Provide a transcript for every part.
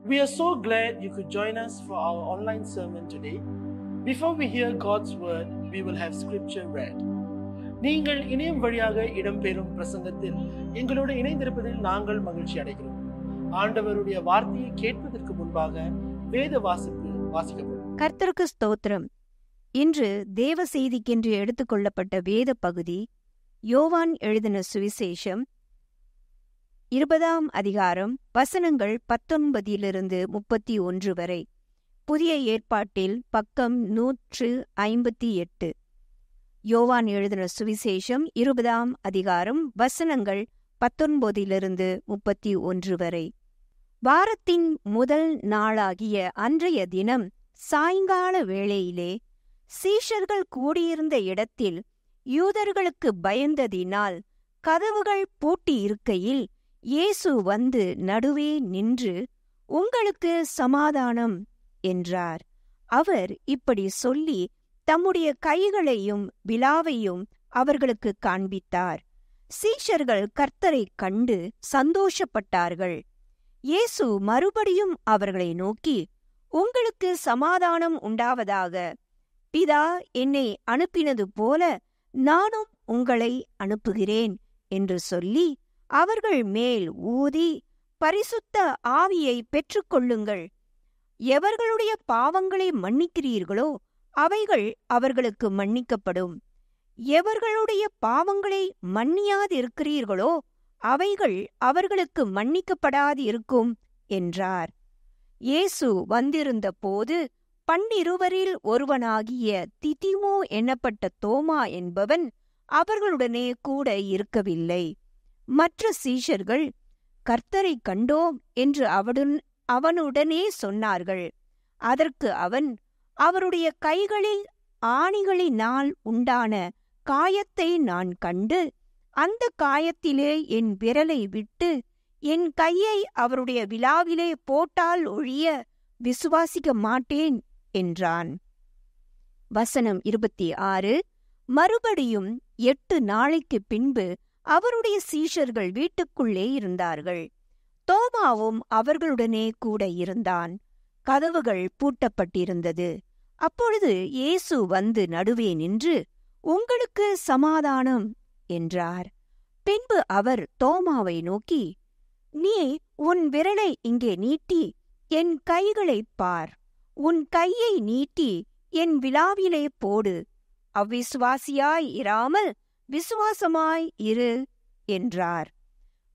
We are so glad you could join us for our online sermon today. Before we hear God's word, we will have scripture read. நீங்கள் இணையம் வழியாக இடம்பெறும் பிரசங்கத்தில் எங்களோடு இணைந்திருப்பதில் நாங்கள் மகிழ்ச்சி அடைகிறோம். ஆண்டவருடைய வார்த்தையை கேட்பதற்கு முன்பாக வேத வாசிப்பு வாசிக்கப்படும். கர்த்தருக்கு ஸ்தோத்திரம். இன்று தேவ செய்திக்கென்று எடுத்துக்கொள்ளப்பட்ட வேத பகுதி யோவான் எழுதின சுவிசேஷம் 20 அதிகாரம் வசனங்கள் 19-31 வரை. புதிய ஏற்பாட்டில் பக்கம் 158. யோவான் எழுதின சுவிசேஷம் 20 அதிகாரம் வசனங்கள் 19-31 வரை. வாரத்தின் முதல் நாளாகிய அன்றைய தினம் சாயங்கால வேளையிலே சீஷர்கள் கூடியிருந்த இடத்தில் யூதர்களுக்கு பயந்ததினால் கதவுகள் பூட்டியிருக்கையில் இயேசு வந்து நடுவே நின்று, உங்களுக்கு சமாதானம் என்றார். அவர் இப்படி சொல்லி தம்முடைய கைகளையும் விலாவையும் அவர்களுக்கு காண்பித்தார். சீஷர்கள் கர்த்தரைக் கண்டு சந்தோஷப்பட்டார்கள். இயேசு மறுபடியும் அவர்களை நோக்கி, உங்களுக்கு சமாதானம் உண்டாவதாக. பிதா என்னை அனுப்பினது போல நானும் உங்களை அனுப்புகிறேன் என்று சொல்லி அவர்கள் மேல் ஊதி, பரிசுத்த ஆவியை பெற்றுக்கொள்ளுங்கள். எவர்களுடைய பாவங்களை மன்னிக்கிறீர்களோ அவைகள் அவர்களுக்கு மன்னிக்கப்படும். எவர்களுடைய பாவங்களை மன்னியாதிருக்கிறீர்களோ அவைகள் அவர்களுக்கு மன்னிக்கப்படாது இருக்கும் என்றார். இயேசு வந்திருந்த போது 12 ஒருவனாகிய திதிமோ என்னப்பட்ட தோமா என்பவன் அவர்களுடனே கூட இருக்கவில்லை. மற்ற சீஷர்கள் கர்த்தரைக் கண்டோம் என்று அவனுடனே சொன்னார்கள். அதற்கு அவன், அவருடைய கைகளில் ஆணிகளினால் உண்டான காயத்தை நான் கண்டு, அந்த காயத்திலே என் விரலை விட்டு என் கையை அவருடைய விலாவிலே போட்டால் ஒழிய விசுவாசிக்க மாட்டேன் என்றான். வசனம் 26. மறுபடியும் 8 நாளைக்குப் பின்பு அவருடைய சீஷர்கள் வீட்டுக்குள்ளே இருந்தார்கள். தோமாவும் அவர்களுடனே கூட இருந்தான். கதவுகள் பூட்டப்பட்டிருந்தது. அப்பொழுது இயேசு வந்து நடுவே நின்று, உங்களுக்கு சமாதானம் என்றார். பின்பு அவர் தோமாவை நோக்கி, நீ உன் விரலை இங்கே நீட்டி என் கைகளைப் பார். உன் கையை நீட்டி என் விலாவிலே போடு. அவ்விசுவாசியாய் இராமல் விசுவாசமாய் இரு என்றார்.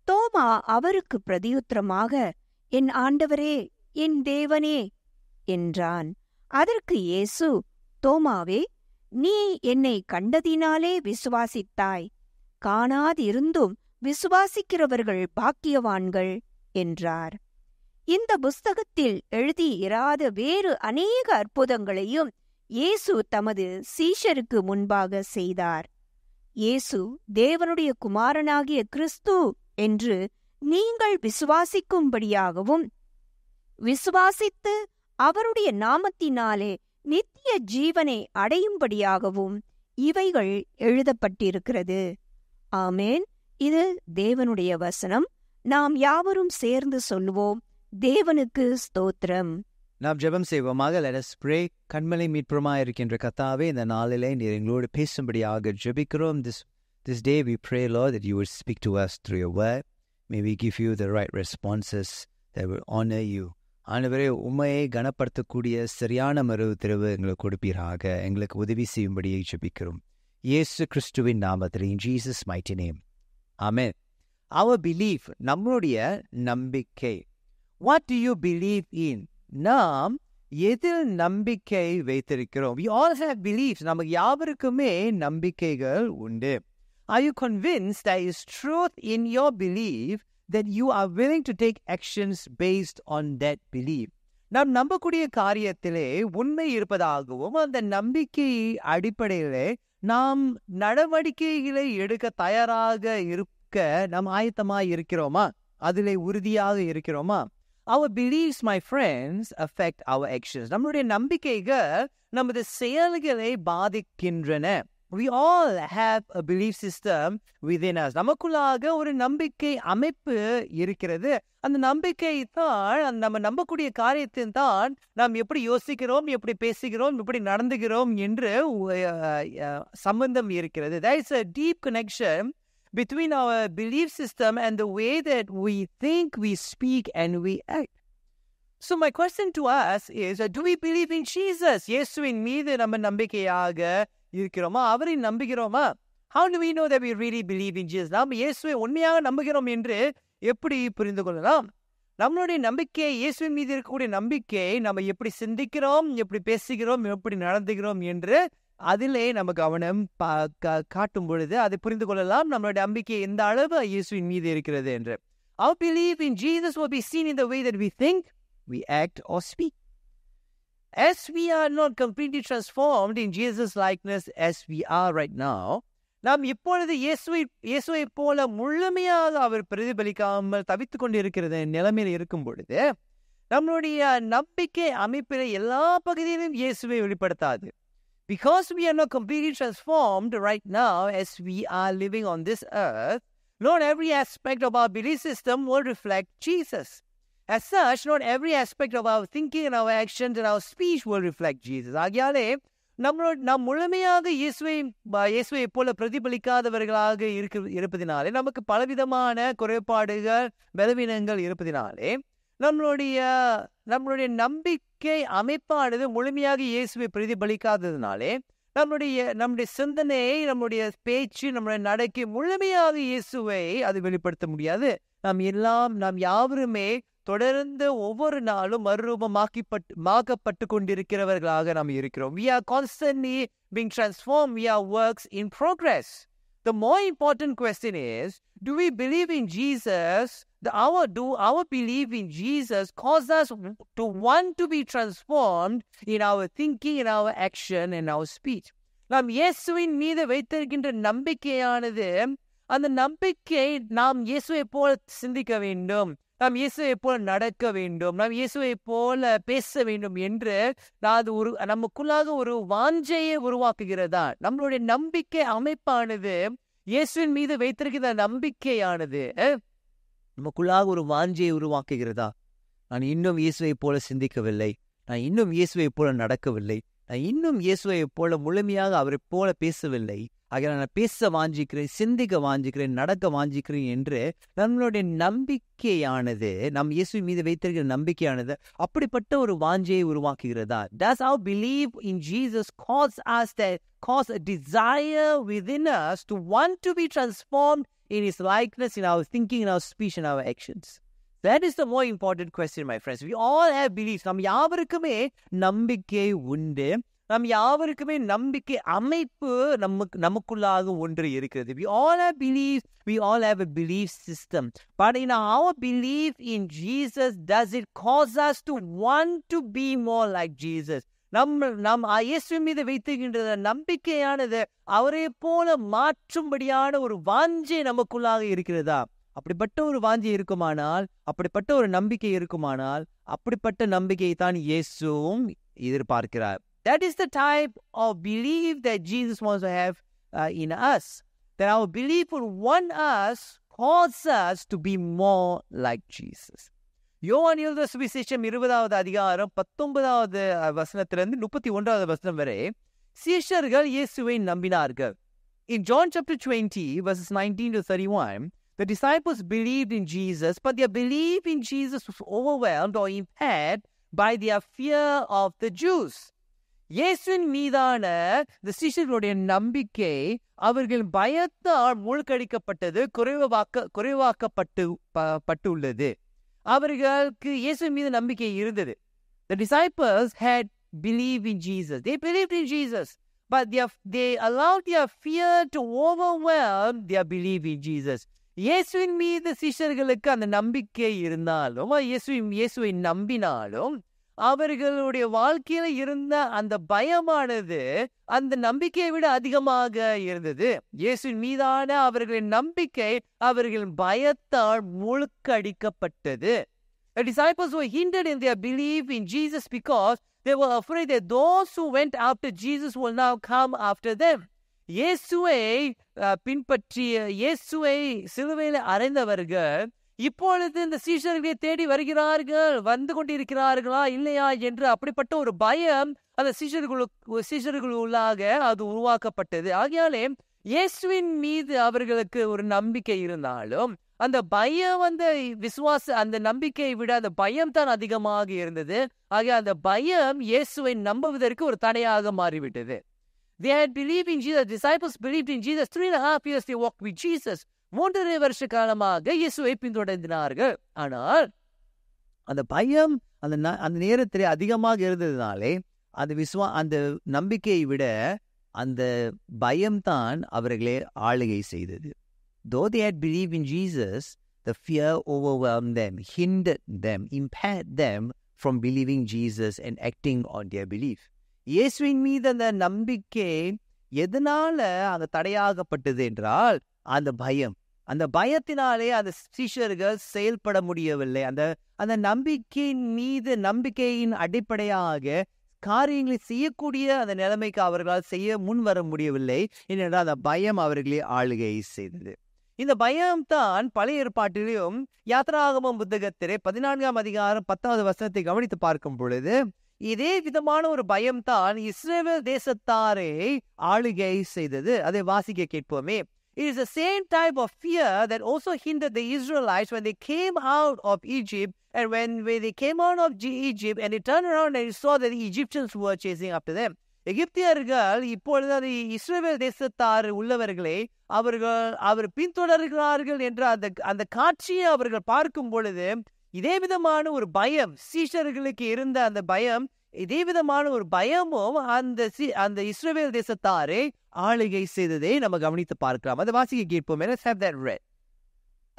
தோமா அவருக்கு பிரதியுத்தரமாக, என் ஆண்டவரே, என் தேவனே என்றான். அதற்கு இயேசு, தோமாவே, நீ என்னை கண்டதினாலே விசுவாசித்தாய். காணாதிருந்தும் விசுவாசிக்கிறவர்கள் பாக்கியவான்கள் என்றார். இந்த புஸ்தகத்தில் எழுதியிராத வேறு அநேக அற்புதங்களையும் இயேசு தமது சீஷருக்கு முன்பாக செய்தார். இயேசு தேவனுடைய குமாரனாகிய கிறிஸ்து என்று நீங்கள் விசுவாசிக்கும்படியாகவும், விசுவாசித்து அவருடைய நாமத்தினாலே நித்திய ஜீவனை அடையும்படியாகவும் இவைகள் எழுதப்பட்டிருக்கிறது. ஆமேன். இது தேவனுடைய வசனம். நாம் யாவரும் சேர்ந்து சொல்லுவோம், தேவனுக்கு ஸ்தோத்திரம். நாம் ஜெபம் செய்வோமாக. Let us pray. கண்மலை மீட்புமாயிருக்கின்ற கர்த்தாவே, இந்த நாளிலே நீர் எங்களோடு பேசும்படியாக ஜெபிக்கிறோம். This day we pray, Lord, that you would speak to us through your word. May we give you the right responses that will honor you. ஆண்டவரே, உம்மையை கனப்படுத்தக்கூடிய சரியான மறுஉத்தரவு எங்களுக்கு கொடுப்பீராக. எங்களுக்கு உதவி செய்யும்படியை ஜெபிக்கிறோம். இயேசு கிறிஸ்துவின் நாமத்தில், in Jesus' mighty name. Amen. Our belief, நம்முடைய நம்பிக்கை. What do you believe in? நாம் எதில் நம்பிக்கை வைத்திருக்கிறோம்? We all have beliefs. நமக்கு யாவருக்குமே நம்பிக்கைகள் உண்டு. Are you convinced there is truth in your belief that you are willing to take actions based on that belief? நாம் நம்பக்கூடிய காரியத்திலே உண்மை இருப்பதாகவும் அந்த நம்பிக்கை அடிப்படையிலே நாம் நடவடிக்கைகளை எடுக்க தயாராக இருக்க நாம் ஆயத்தமாக இருக்கிறோமா? அதிலே உறுதியாக இருக்கிறோமா? Our beliefs, my friends, affect our actions. நம்முடைய நம்பிக்கைகள் நமது செயல்களை பாதிக்கின்றன. We all have a belief system within us. நமக்குள்ளாக ஒரு நம்பிக்கை அமைப்பு இருக்கிறது. அந்த நம்பிக்கை தான் நம்ம நம்பக்கூடிய காரியத்தின் தான் நாம் எப்படி யோசிக்கிறோம், எப்படி பேசுகிறோம், எப்படி நடந்துகிறோம் என்று சம்பந்தம் இருக்கிறது. There is a deep connection between our belief system and the way that we think, we speak and we act. So my question to us is, do we believe in Jesus? இயேசுவின் மீது நம்ம நம்பிக்கையாக இருக்கிறோமா? அவரை நம்புகிறோமா? How do we know that we really believe in Jesus? நாம் இயேசுவை உண்மையாக நம்புகிறோம் என்று எப்படி புரிந்து கொள்ளலாம்? நம்மளுடைய நம்பிக்கை, இயேசுவின் மீது இருக்கக்கூடிய நம்பிக்கை, நம்ம எப்படி சிந்திக்கிறோம், எப்படி பேசுகிறோம், எப்படி நடந்துகிறோம் என்று அதிலே நம்ம கவனம் காட்டும் பொழுது அதை புரிந்து கொள்ளலாம் நம்மளுடைய நம்பிக்கை எந்த அளவு இயேசுவின் மீது இருக்கிறது என்று. Our belief in Jesus will be seen in the way that we think, we act or speak. As we are not completely transformed in Jesus' likeness as we are right now, நாம் இப்பொழுது இயேசுவை போல முழுமையாக அவர் பிரதிபலிக்காமல் தவித்துக் கொண்டு இருக்கிற நிலைமையில் இருக்கும் பொழுது நம்மளுடைய நம்பிக்கை அமைப்பில் எல்லா பகுதியிலும் இயேசுவை வெளிப்படுத்தாது. Because we are not completely transformed right now as we are living on this earth, not every aspect of our belief system will reflect Jesus. As such, not every aspect of our thinking and our actions and our speech will reflect Jesus. ஆகியாலே நாம் முழுமையாக இயேசுவை போல பிரதிபலிக்காதவர்களாக இருப்பதினாலே, நமக்கு பலவிதமான குறைபாடுகள், பலவீனங்கள் இருப்பதினாலே நம்மளுடைய நம்பிக்கை அமைப்பானது முழுமையாக இயேசுவை பிரதிபலிக்காததுனாலே நம்முடைய சிந்தனை, நம்முடைய பேச்சு, நம்முடைய நடக்கை முழுமையாக இயேசுவை அது வெளிப்படுத்த முடியாது. நாம் யாவருமே தொடர்ந்து ஒவ்வொரு நாளும் மறுரூபமாக்கப்பட்டு கொண்டிருக்கிறவர்களாக நாம் இருக்கிறோம். We are constantly being transformed. We are works in progress. The more important question is, do we believe in Jesus? Do our belief in Jesus cause us to want to be transformed in our thinking, in our action, and our speech? நாம் இயேசுவின் மீது வைத்திருக்கின்ற நம்பிக்கையானது, அந்த நம்பிக்கை நாம் இயேசுவை போல சிந்திக்க வேண்டும், நாம் இயேசுவை போல நடக்க வேண்டும், நாம் இயேசுவை போல பேச வேண்டும் என்று நமக்குள்ளாக ஒரு வாஞ்சையை உருவாக்குகிறதா? நம்மளுடைய நம்பிக்கை அமைப்பானது, இயேசுவின் மீது வைத்திருக்கிற நம்பிக்கையானது நமக்குள்ளாக ஒரு வாஞ்சையை உருவாக்குகிறதா? நான் இன்னும் இயேசுவை போல சிந்திக்கவில்லை, நான் இன்னும் இயேசுவை போல நடக்கவில்லை, நான் இன்னும் இயேசுவை போல முழுமையாக அவரை போல பேசவில்லை, ஆக நான் பேச வாஞ்சிக்கிறேன், சிந்திக்க வாஞ்சிக்கிறேன், நடக்க வாஞ்சிக்கிறேன் என்று நம்மளுடைய நம்பிக்கையானது, நம் இயேசுவின் மீது வைத்திருக்கிற நம்பிக்கையானது அப்படிப்பட்ட ஒரு வாஞ்சையை உருவாக்குகிறதா? Does our belief in Jesus cause a desire within us to want to be transformed in His likeness, in our thinking, in our speech, in our actions? That is the more important question, my friends. We all have beliefs. நாம் யாவருக்குமே நம்பிக்கை உண்டு. நாம் யாவருக்குமே நம்பிக்கை அமைப்பு நமக்குள்ளாக ஒன்று இருக்கிறது. We all have beliefs. We all have a belief system. But in our belief in Jesus, does it cause us to want to be more like Jesus? நம் இயேசுவின் மீது வைத்திருக்கின்ற நம்பிக்கையானது அவரை போல மாற்றும்படியான ஒரு வாஞ்சை நமக்குள்ளாக இருக்கிறதா? அப்படிப்பட்ட ஒரு வாஞ்சை இருக்குமானால், அப்படிப்பட்ட ஒரு நம்பிக்கை இருக்குமானால், அப்படிப்பட்ட நம்பிக்கையை தான் இயேசுவும் எதிர்பார்க்கிறார். That is the type of belief that Jesus wants to have in us. That our belief will want us, cause us to be more like Jesus. யோவான் எழுதின சுவிசேஷம் 20வது அதிகாரம் 19வது வசனத்திலிருந்து 31வது வசனம் வரை சீஷர்கள் இயேசுவை நம்பினார்கள். In John chapter 20 verses 19 to 31, the disciples believed in Jesus, but their belief in Jesus was overwhelmed or impaired by their fear of the Jews. இயேசுவின் மீதான இந்த சீஷர்களுடைய நம்பிக்கை அவர்கள் பயத்தால் மூழ்கடிக்கப்பட்டது, குறைவாக்கப்பட்டுள்ளது. அவர்களுக்கு இயேசுவின் மீது நம்பிக்கை இருந்தது. The disciples had believed in Jesus. They believed in Jesus, but they allowed their fear to overwhelm their belief in Jesus. இயேசுவின் மீது சீஷர்களுக்கு அந்த நம்பிக்கை இருந்தாலும், இயேசுவை நம்பினாலும், அவர்களுடைய வாழ்க்கையில இருந்த அந்த பயமானது அந்த நம்பிக்கையை விட அதிகமாக இருந்தது. இயேசுவின் மீதான அவர்களின் நம்பிக்கை அவர்களின் பயத்தால் முழுக்கடிக்கப்பட்டது. The disciples were hindered in their belief in Jesus because they were afraid that those who went after Jesus will now come after them. இயேசுவை பின்பற்றிய, இயேசுவை சிலுவையில் அறைந்தவர்கள் இப்பொழுது இந்த சீஷர்களை தேடி வருகிறார்கள், வந்து கொண்டிருக்கிறார்களா இல்லையா என்று அப்படிப்பட்ட ஒரு பயம் அந்த சீஷர்களுக்குள்ளாக அது உருவாக்கப்பட்டது. ஆகையாலே இயேசுவின் மீது அவர்களுக்கு ஒரு நம்பிக்கை இருந்தாலும் அந்த பயம், அந்த அந்த நம்பிக்கையை விட அந்த பயம் தான் அதிகமாக இருந்தது. ஆக அந்த பயம் இயேசுவை நம்புவதற்கு ஒரு தடையாக மாறிவிட்டது. They had believed in Jesus. Disciples believed in Jesus. 3.5 years they walked with Jesus. 3.5 வருஷ காலமாக இயேசுவை பின்தொடர்ந்தார்கள். ஆனால் அந்த பயம் அந்த நேரத்திலே அதிகமாக இருந்ததுனாலே அந்த நம்பிக்கையை விட அந்த பயம்தான் அவர்களே ஆளுகை செய்தது. Though they had believed in Jesus, the fear overwhelmed them, hindered them, impaired them from believing Jesus and acting on their belief. இயேசுவின் மீது அந்த நம்பிக்கை எதனால அந்த தடையாகப்பட்டது என்றால் அந்த பயத்தினாலே அந்த சீஷர்கள் செயல்பட முடியவில்லை. அந்த நம்பிக்கையின் அடிப்படையாக காரியங்களை செய்யக்கூடிய அந்த நிலைமைக்கு அவர்களால் செய்ய முன் வர முடியவில்லை. ஏனென்றால் அந்த பயம் அவர்களே ஆளுகை செய்தது. இந்த பயம்தான் பழைய ஏற்பாட்டிலும் யாத்திராகமம் புத்தகத்திலே 14ஆம் அதிகாரம் 10வது வசனத்தை கவனித்து பார்க்கும் பொழுது இதே விதமான ஒரு பயம்தான் இஸ்ரவேல் தேசத்தாரை ஆளுகை செய்தது. அதை வாசிக்க கேட்போமே. It is the same type of fear that also hindered the Israelites when they came out of Egypt, and when they came out of Egypt and they turned around and saw that the Egyptians were chasing after them. எகிப்தியர்கள் இப்பொழுது இஸ்ரவேல் தேசத்தார் உள்ளவர்களை அவர் பின்தொடர்கிறார்கள் என்ற அந்த காட்சியை அவர்கள் பார்க்கும் பொழுது இதே விதமான ஒரு பயம் சீஷர்களுக்கு இருந்த அந்த பயம், இதே விதமான ஒரு பயமும் அந்த இஸ்ரவேல் தேசத்தாரை ஆளுகை செய்ததை நம்ம கவனித்து பார்க்கலாம். அதை வாசிக்க கேட்போம்.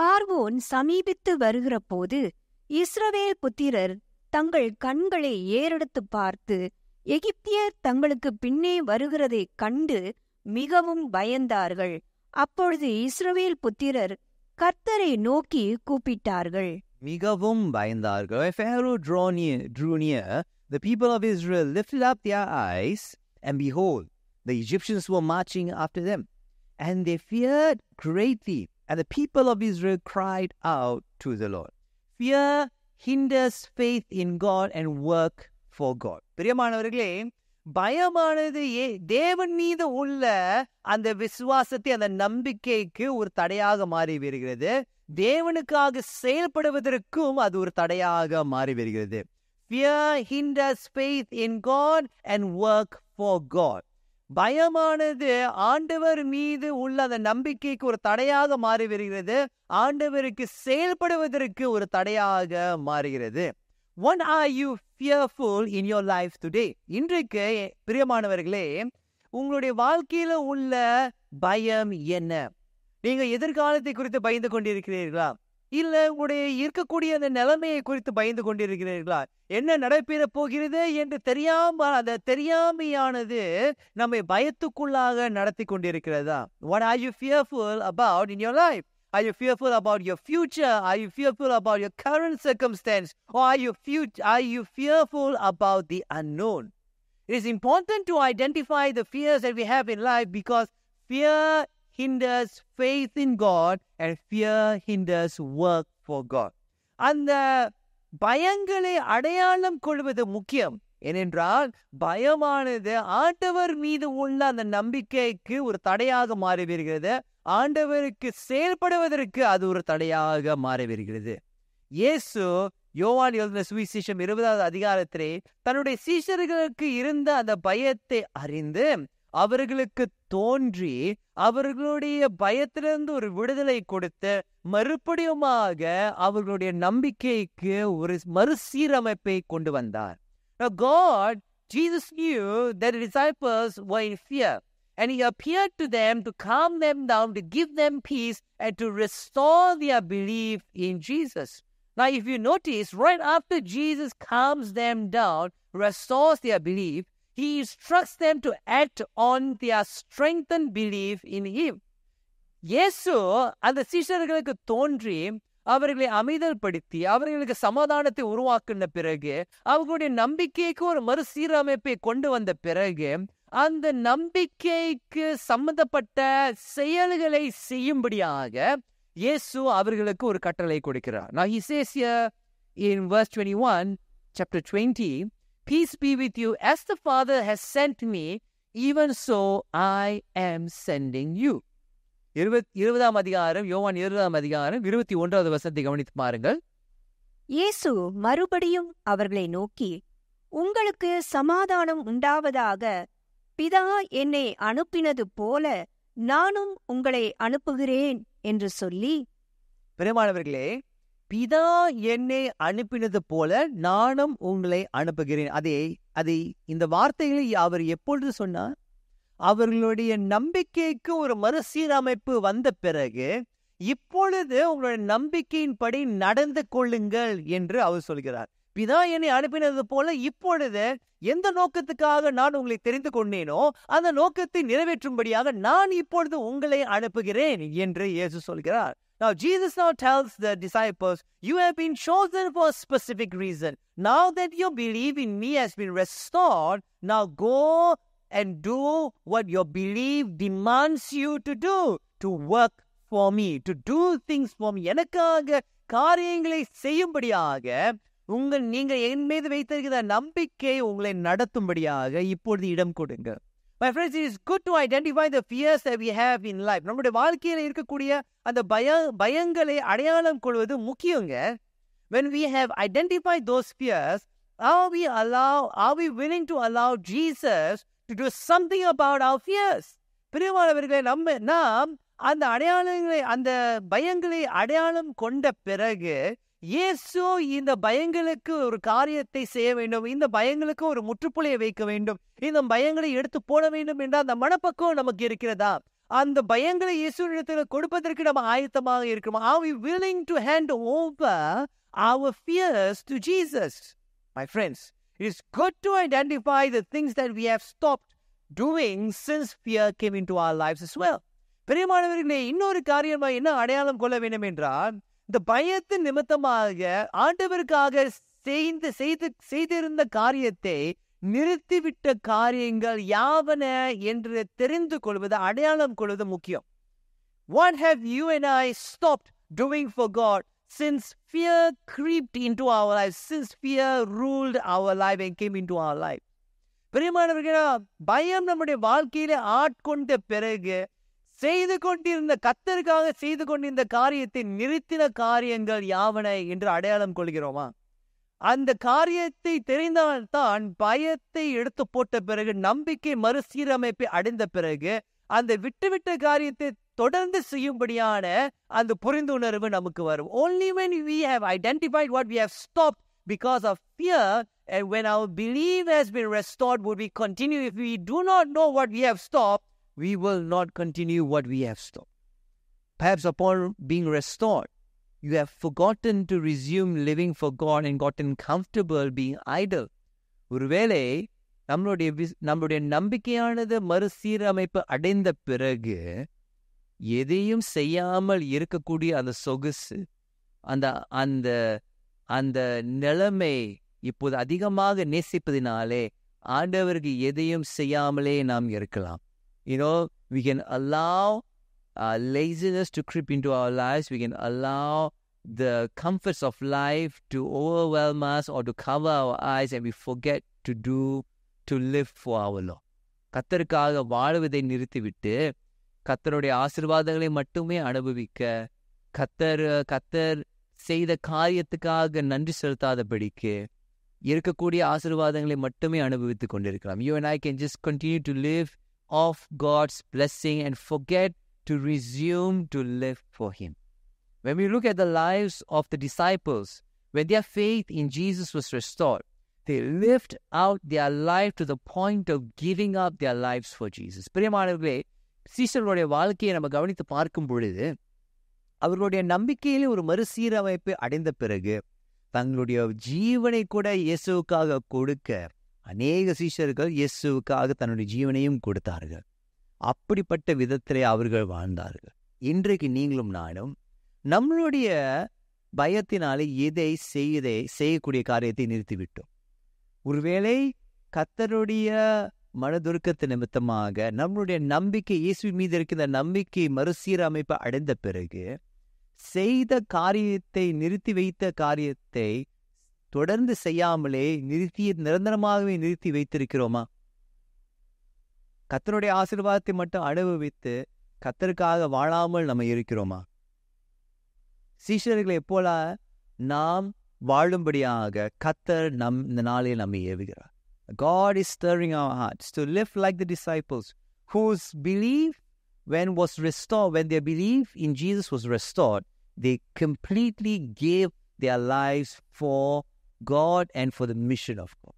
பார்வோன் சமீபித்து வருகிற போது இஸ்ரவேல் புத்திரர் தங்கள் கண்களை ஏறெடுத்து பார்த்து எகிப்தியர் தங்களுக்கு பின்னே வருகிறதை கண்டு மிகவும் பயந்தார்கள். அப்பொழுது இஸ்ரவேல் புத்திரர் கர்த்தரை நோக்கி கூப்பிட்டார்கள். மிகவும் பயந்தார்கள். Pharaoh drew near, the people of Israel lifted up their eyes, and behold, the Egyptians were marching after them, and they feared greatly, and the people of Israel cried out to the Lord. Fear hinders faith in God and work for God. பிரியமானவர்களே, பயமானது தேவன் மீது உள்ள அந்த விசுவாசத்தை, அந்த நம்பிக்கைக்கு ஒரு தடையாக மாறி வருகிறது. தேவனுக்காக செயல்படுவதற்கும் அது ஒரு தடையாக மாறி வருகிறது. Fear hinders faith in God and work for God. பயமானது ஆண்டவர் மீது உள்ள அந்த நம்பிக்கைக்கு ஒரு தடையாக மாறி வருகிறது. ஆண்டவருக்கு செயல்படுவதற்கு ஒரு தடையாக மாறுகிறது. What are you fearful in your life today? இன்றைக்கு பிரியமானவர்களே, உங்களுடைய வாழ்க்கையில உள்ள பயம் என்ன? நீங்க எதிர்காலத்தை குறித்து பயந்து கொண்டிருக்கிறீர்களா? இல்ல உங்களுடைய இருக்கக்கூடிய அந்த நிலைமையை குறித்து பயந்து கொண்டிருக்கிறீர்களா? என்ன நடைபெற போகிறது என்று அந்த தெரியாமையானது நம்மை பயத்துக்குள்ளாக நடத்தி கொண்டிருக்கிறதா? What are you fearful about in your life? Are you fearful about your future? Are you fearful about your current circumstance? Or are you fearful about the unknown? It is important to identify the fears that we have in life, because fear hinders faith in God and fear hinders work for God. அந்த பயங்களை அடையாளம் கொள்வது முக்கியம். ஏனென்றால் பயமானது ஆண்டவர் மீது உள்ள அந்த நம்பிக்கைக்கு ஒரு தடையாக மாறி வருகிறது. ஆண்டவருக்கு செயல்படுவதற்கு அது ஒரு தடையாக மாறி வருகிறது. இயேசு யோவான் எழுதின சுவிசேஷம் 20வது அதிகாரத்திலே தன்னுடைய சீஷர்களுக்கு இருந்த அந்த பயத்தை அறிந்து அவர்களுக்கு தோன்றி அவர்களுடைய பயத்திலிருந்து ஒரு விடுதலை கொடுத்து மறுபடியுமாக அவர்களுடைய நம்பிக்கைக்கு ஒரு மறுசீரமைப்பை கொண்டு வந்தார். Now God, Jesus knew that the disciples were in fear, and he appeared to them to calm them down, to give them peace, and to restore their belief in Jesus. Now if you notice, right after Jesus calms them down, restores their belief, he instructs them to act on their strengthened belief in him. இயேசு அந்த சீஷர்களுக்கு தோன்றி அவர்களை அமைதல்படுத்தி அவர்களுக்கு சமாதானத்தை உருவாக்கின பிறகு அவர்களுடைய நம்பிக்கைக்கு ஒரு மறுசீரமைப்பை கொண்டு வந்த பிறகு அந்த நம்பிக்கைக்கு சம்பந்தப்பட்ட செயல்களை செய்யும்படியாக இயேசு அவர்களுக்கு ஒரு கட்டளை கொடுக்கிறார். Now he says here in verse 21, chapter 20, peace be with you, as the Father has sent me, even so I am sending you. 20ஆம் அதிகாரம், யோவான் 20ஆம் அதிகாரம் 21வது வசனத்தை கவனித்து பாருங்கள். இயேசு மறுபடியும் அவர்களை நோக்கி, உங்களுக்கு சமாதானம் உண்டாவதாக, பிதா என்னை அனுப்பினது போல நானும் உங்களை அனுப்புகிறேன் என்று சொல்லி, பிரியமானவர்களே, பிதா என்னை அனுப்பினது போல நானும் உங்களை அனுப்புகிறேன். அதை இந்த வார்த்தைகளை அவர் எப்பொழுது சொன்னார்? அவர்களுடைய நம்பிக்கைக்கு ஒரு மறுசீரமைப்பு வந்த பிறகு, இப்பொழுது உங்களுடைய நம்பிக்கையின்படி நடந்து கொள்ளுங்கள் என்று அவர் சொல்கிறார். பிதா என்னை அனுப்பினது போல இப்பொழுது எந்த நோக்கத்துக்காக நான் உங்களை தெரிந்து கொண்டேனோ அந்த நோக்கத்தை நிறைவேற்றும்படியாக நான் இப்பொழுது உங்களை அனுப்புகிறேன் என்று இயேசு சொல்கிறார். Now Jesus now tells the disciples, you have been chosen for a specific reason. Now that your belief in me has been restored, now go and do what your belief demands you to do, to work for me, to do things for me. எனக்காக காரியங்களை செய்யும்படியாக நீங்கள் என் மீது வைத்திருக்கிற நம்பிக்கை உங்களை நடத்தும்படியாக இப்பொழுது இடம் கொடுங்க. My friends, it is good to identify the fears that we have in life. நம்முடைய வாழ்க்கையில இருக்கக்கூடிய அந்த பயங்களை அடையாளம் கொள்வது முக்கியங்க. When we have identified those fears, are we willing to allow Jesus to do something about our fears? பிரியமானவர்களே, நாம் அந்த அந்த பயங்களை அடையாளம் கொண்ட பிறகு இயேசு இந்த பயங்களுக்கு ஒரு காரியத்தை செய்ய வேண்டும், இந்த பயங்களுக்கு ஒரு முற்றுப்புள்ளியை வைக்க வேண்டும், இந்த பயங்களை எடுத்து போட வேண்டும் என்ற அந்த மனப்பக்குவம் நமக்கு இருக்கிறதா? அந்த பயங்களை இயேசுவிடத்தில் கொடுப்பதற்கு நம்ம ஆயத்தமாக இருக்கிறோம். Are we willing to hand over our fears to Jesus? My friends, it is good to identify the things that we have stopped doing since fear came into our lives as well. பிரியமானவர்களே, இன்னொரு காரியமா என்ன அடையாளம் கொள்ள வேண்டும் என்றால், இந்த பயத்தின் நிமித்தமாக ஆண்டவருக்காக செய்திருந்த காரியத்தை நிறுத்திவிட்ட காரியங்கள் யாவன என்று தெரிந்து கொள்வது, அடையாளம் கொள்வது முக்கியம். What have you and I stopped doing for God since fear creeped into our lives, since fear ruled our life and came into our life? பிரியமானவர்களே, பயம் நம்முடைய வாழ்க்கையில ஆட்கொண்ட பிறகு கர்த்தருக்காக செய்து கொண்டிருந்த காரியத்தை நிறுத்தின காரியங்கள் யாவன என்று அடையாளம் கொள்கிறோமா? அந்த காரியத்தை தெரிந்தால்தான் பயத்தை எடுத்து போட்ட பிறகு, நம்பிக்கை மறுசீரமைப்பை அடைந்த பிறகு, அந்த விட்டுவிட்ட காரியத்தை தொடர்ந்து செய்யும்படியான அந்த புரிந்துணர்வு நமக்கு வரும். Only when we have identified what we have stopped because of fear, and when our belief has been restored, would we continue. If we do not know what we have stopped, we will not continue what we have stopped. Perhaps upon being restored, you have forgotten to resume living for God and gotten comfortable being idle. ஒருவேளை நம்முடைய நம்பிக்கையானது மறுசீரமைப்பு அடைந்த பிறகு எதையும் செய்யாமல் இருக்கக்கூடிய அந்த சொகுசு, அந்த நிலைமை இப்போது அதிகமாக நேசிப்பதினாலே ஆண்டவருக்கு எதையும் செய்யாமலே நாம் இருக்கலாம். We can allow laziness to creep into our lives. We can allow the comforts of life to overwhelm us or to cover our eyes, and we forget to live for our Lord. கர்த்தருக்காக வாழ்வதை நிறுத்திவிட்டு கர்த்தருடைய ஆசீர்வாதங்களை மட்டுமே அனுபவிக்க, கர்த்தர் செய்த காரியத்துக்காக நன்றி செலுத்தாதபடிக்கு இருக்கக்கூடிய ஆசீர்வாதங்களை மட்டுமே அனுபவித்துக் கொண்டிருக்கலாம். You and I can just continue to live of God's blessing and forget to resume to live for Him. When we look at the lives of the disciples, when their faith in Jesus was restored, they lived out their life to the point of giving up their lives for Jesus. பிரியமானவர்களே, சீஷர்களுடைய வாழ்க்கையை நம்ம கவனித்து பார்க்கும் பொழுது, அவர்களுடைய நம்பிக்கையிலே ஒரு மறுசீரமைப்பு அடைந்த பிறகு தங்களுடைய ஜீவனை கூட இயேசுவுக்காக கொடுக்க அநேக சீஷர்கள் இயேசுவுக்காக தன்னுடைய ஜீவனையும் கொடுத்தார்கள். அப்படிப்பட்ட விதத்திலே அவர்கள் வாழ்ந்தார்கள். இன்றைக்கு நீங்களும் நானும் நம்மளுடைய பயத்தினாலே செய்யக்கூடிய காரியத்தை நிறுத்திவிட்டோம். ஒருவேளை கர்த்தருடைய மனதுருக்கத்து நிமித்தமாக நம்மளுடைய நம்பிக்கை இயேசு மீது இருக்கிற நம்பிக்கை மறுசீரமைப்பு அடைந்த பிறகு செய்த காரியத்தை நிறுத்தி வைத்த காரியத்தை தொடர்ந்து செய்யாமலே நிரந்தரமாகவே நிறுத்தி வைத்திருக்கிறோமா? கர்த்தருடைய ஆசீர்வாதத்தை மட்டும் அனுபவித்து கர்த்தருக்காக வாழாமல் நம்ம இருக்கிறோமா? சீஷர்களை போல நாம் வாழும்படியாக கர்த்தர் இந்த நாளில் நம்மை ஏவுகிறார். God is stirring our hearts to live like the disciples whose belief when their belief in Jesus was restored, they completely gave their lives for God and for the mission of God.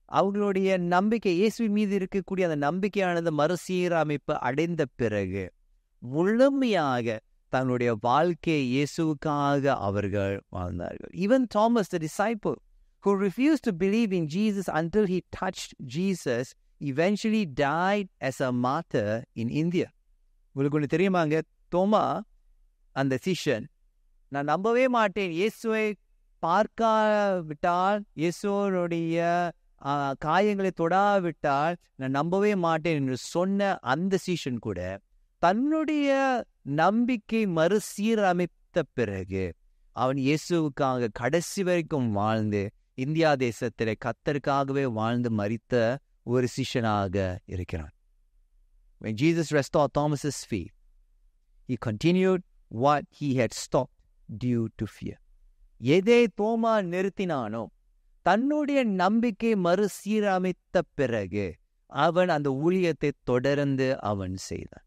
அவங்களுடைய நம்பிக்கை இயேசுவின் மீது இருக்கக்கூடிய அந்த நம்பிக்கையானது மறுசீரமைப்பு அடைந்த பிறகு முழுமையாக தன்னுடைய வாழ்க்கையை இயேசுவுக்காக அவர்கள் வாழ்ந்தார்கள். Even Thomas, the disciple, who refused to believe in Jesus until he touched Jesus, eventually died as a martyr in India. உங்களுக்கு ஒன்று தெரியுமாங்க, தோமா அந்த சிஷ்யன், நான் நம்பவே மாட்டேன், இயேசுவை பார்க்காவிட்டால், இயேசுவனுடைய காயங்களை தொடாவிட்டால் நான் நம்பவே மாட்டேன் என்று சொன்ன அந்த சீஷன் கூட தன்னுடைய நம்பிக்கை மறுசீரமைத்த பிறகு அவன் இயேசுவுக்காக கடைசி வரைக்கும் வாழ்ந்து இந்தியா தேசத்திலே கர்த்தருக்காகவே வாழ்ந்து மரித்த ஒரு சிஷ்யனாக இருக்கிறான். When Jesus restored Thomas's faith, he continued what he had stopped due to fear. எதை தோமா நிறுத்தினானோ தன்னுடைய நம்பிக்கை மறுசீரமைத்த பிறகு அவன் அந்த ஊழியத்தை தொடர்ந்து அவன் செய்தான்.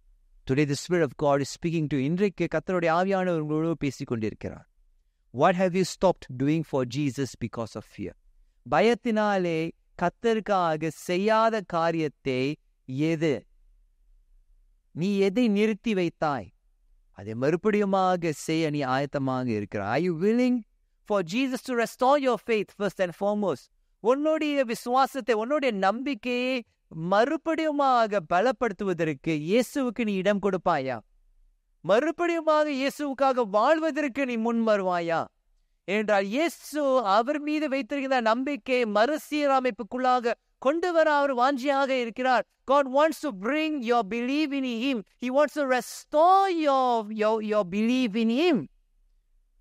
Today the Spirit of God is speaking to இன்றைக்கு கர்த்தருடைய ஆவியானவர் உங்களோடு பேசிக் கொண்டிருக்கிறார். What have you stopped doing for Jesus because of fear? பயத்தினாலே கர்த்தருக்காக செய்யாத காரியத்தை நீ எதை நிறுத்தி வைத்தாய்? அதை மறுபடியுமாக செய்ய நீ ஆயத்தமாக இருக்கிறாய். Are you willing for Jesus to restore your faith first and foremost? உன்னுடைய விசுவாசத்தை, உன்னுடைய நம்பிக்கையை மறுபடியுமாக பலப்படுத்துவதற்கு இயேசுவுக்கு நீ இடம் கொடுப்பாயா? மறுபடியுமாக இயேசுவுக்காக வாழ்வதற்கு நீ முன் வருவாயா? என்றால் இயேசு அவர் மீது வைத்திருக்கிற நம்பிக்கை மறுசீரமைப்புக்குள்ளாக கொண்டு வர அவர் வாஞ்சியாக இருக்கிறார். God wants to bring your belief in Him. He wants to restore your belief in Him.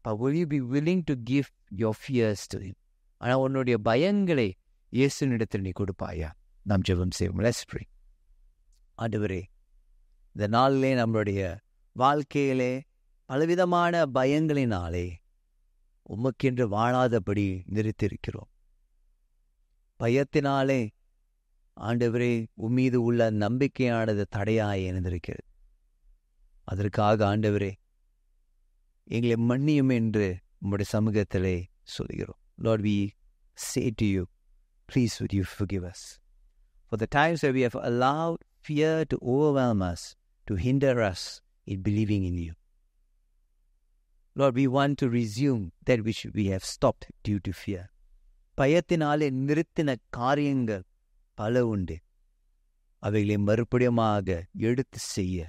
But will you be willing to give your fears to Him? ஆனால் உன்னுடைய பயங்களை இயேசுனிடத்தில் நீ கொடுப்பாயா? நாம் ஜெபம் செய்வோம். Let's pray. ஆண்டவரே, இந்த நாளிலே நம்மளுடைய வாழ்க்கையிலே பலவிதமான பயங்களினாலே உமக்கென்று வாழாதபடி நிறுத்தியிருக்கிறோம். பயத்தினாலே ஆண்டவரே உம்மீது உள்ள நம்பிக்கையானது தடையாய் இருந்திருக்கிறது. அதற்காக ஆண்டவரே எங்களை மன்னியும் என்று உம்முடைய சமூகத்திலே சொல்கிறோம். Lord, we say to you, please would you forgive us for the times where we have allowed fear to overwhelm us, to hinder us in believing in you. Lord, we want to resume that which we have stopped due to fear. பயத்தினாலே நிறுத்தின காரியங்கள் பல உண்டு. அவைகளை மறுபடியுமாக எடுத்து செய்ய,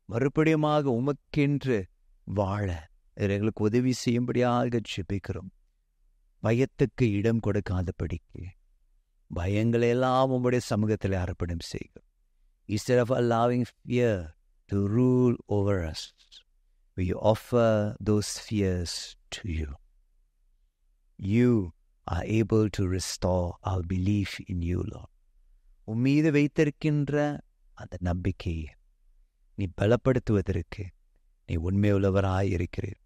மறுபடியுமாக உமக்கென்று வாழ எங்களுக்கு உதவி செய்யும்படியாக ஜெபிக்கிறோம். பயத்துக்கு இடம் கொடுக்காதபடிக்கு பயங்களெல்லாம் உம்முடைய சமூகத்தில் அர்ப்பணம் செய்கிறோம். Instead of allowing fear to rule over us, we offer those fears to you. You are able to restore our belief in you, Lord. உம்மீது வைத்திருக்கின்ற அந்த நம்பிக்கையை நீ பலப்படுத்துவதற்கு நீ உண்மையுள்ளவராய் இருக்கிறீர்.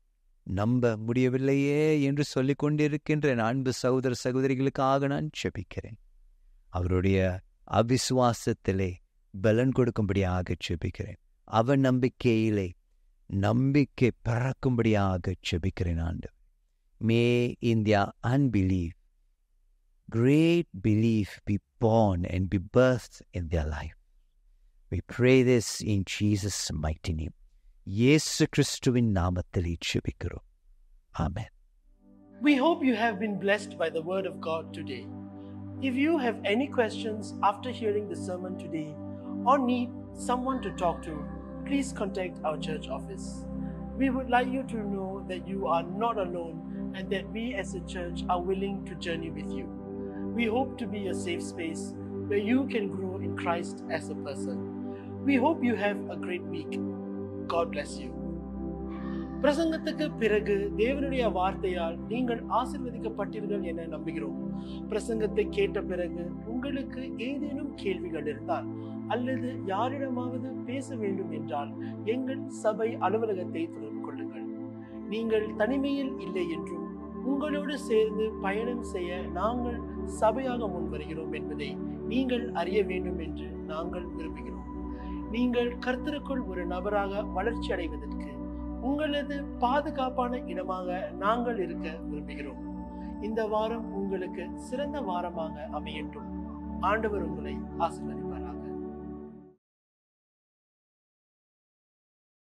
நம்ப முடியவில்லையே என்று சொல்லிக் கொண்டிருக்கின்ற என் அன்பு சகோதர சகோதரிகளுக்காக நான் ஜெபிக்கிறேன். அவருடைய அவிசுவாசத்திலே பலன் கொடுக்கும்படியாக ஜெபிக்கிறேன். அவன் நம்பிக்கையிலே நம்பிக்கை பிறக்கும்படியாக ஜெபிக்கிறேன். ஆண்டு may in their unbelief great belief be born and be birthed in their life. We pray this in Jesus' mighty name. இயேசு கிறிஸ்துவின் நாமத்தில் ஜெபிக்கிறோம். Amen. We hope you have been blessed by the word of God today. If you have any questions after hearing the sermon today or need someone to talk to, please contact our church office. We would like you to know that you are not alone and that we as a church are willing to journey with you. We hope to be a safe space where you can grow in Christ as a person. We hope you have a great week. God bless you. பிரசங்கத்துக்கு பிறகு தேவனுடைய வார்த்தையால் நீங்கள் ஆசீர்வதிக்கப்பட்டீர்கள் என நம்புகிறோம். பிரசங்கத்தை கேட்ட பிறகு உங்களுக்கு ஏதேனும் கேள்விகள் இருந்தால் அல்லது யாரிடமாவது பேச வேண்டும் என்றால் எங்கள் சபை அலுவலகத்தை தொடர்பு கொள்ளுங்கள். நீங்கள் தனிமையில் இல்லை என்றும் உங்களோடு சேர்ந்து பயணம் செய்ய நாங்கள் சபையாக முன்வருகிறோம் என்பதை நீங்கள் அறிய வேண்டும் என்று நாங்கள் விரும்புகிறோம். நீங்கள் கர்த்தருக்குள் ஒரு நபராக வளர்ச்சி அடைவதற்கு உங்களது பாதுகாப்பான இடமாக நாங்கள் இருக்க விரும்புகிறோம். இந்த வாரம் உங்களுக்கு சிறந்த வாரமாக அமையட்டும். ஆண்டவர் உங்களை ஆசீர்வதிப்பாராக.